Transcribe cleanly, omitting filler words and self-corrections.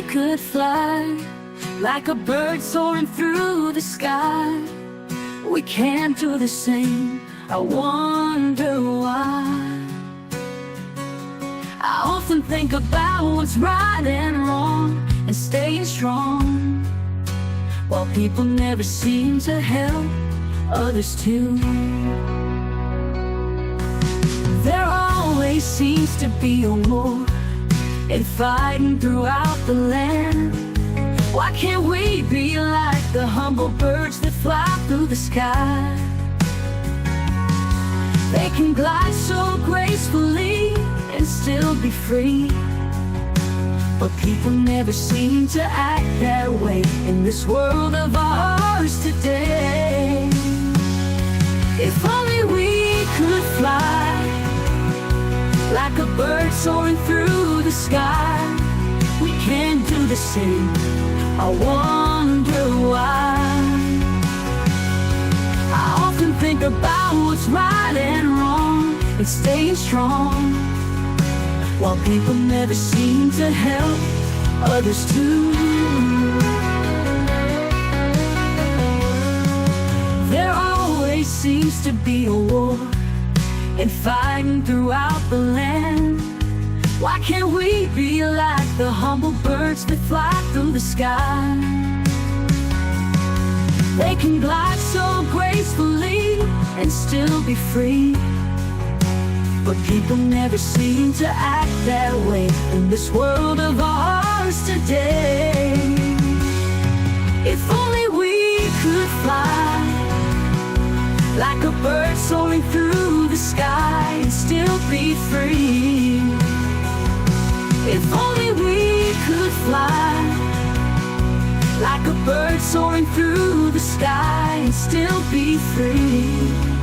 could fly, like a bird soaring through the sky, we can't do the same. I wonder why. I often think about what's right and wrong and staying strong, while people never seem to help others too. There always seems to be a war and fighting throughout the land. Why can't we be like the humble birds that fly through the sky? They can glide so gracefully and still be free, but people never seem to act that way in this world of ours today. If only we could fly, like a bird soaring through the sky, we can't do the same. I wonder why. I often think about what's right and wrong and staying strong, while people never seem to help others too. There always seems to be a war and fighting throughout the land. Why can't we be like the humble birds that fly through the sky? They can glide so gracefully and still be free, but people never seem to act that way in this world of ours today. If only we could fly, like a bird soaring through the sky and still be free. If only we could fly, like a bird soaring through the sky and still be free.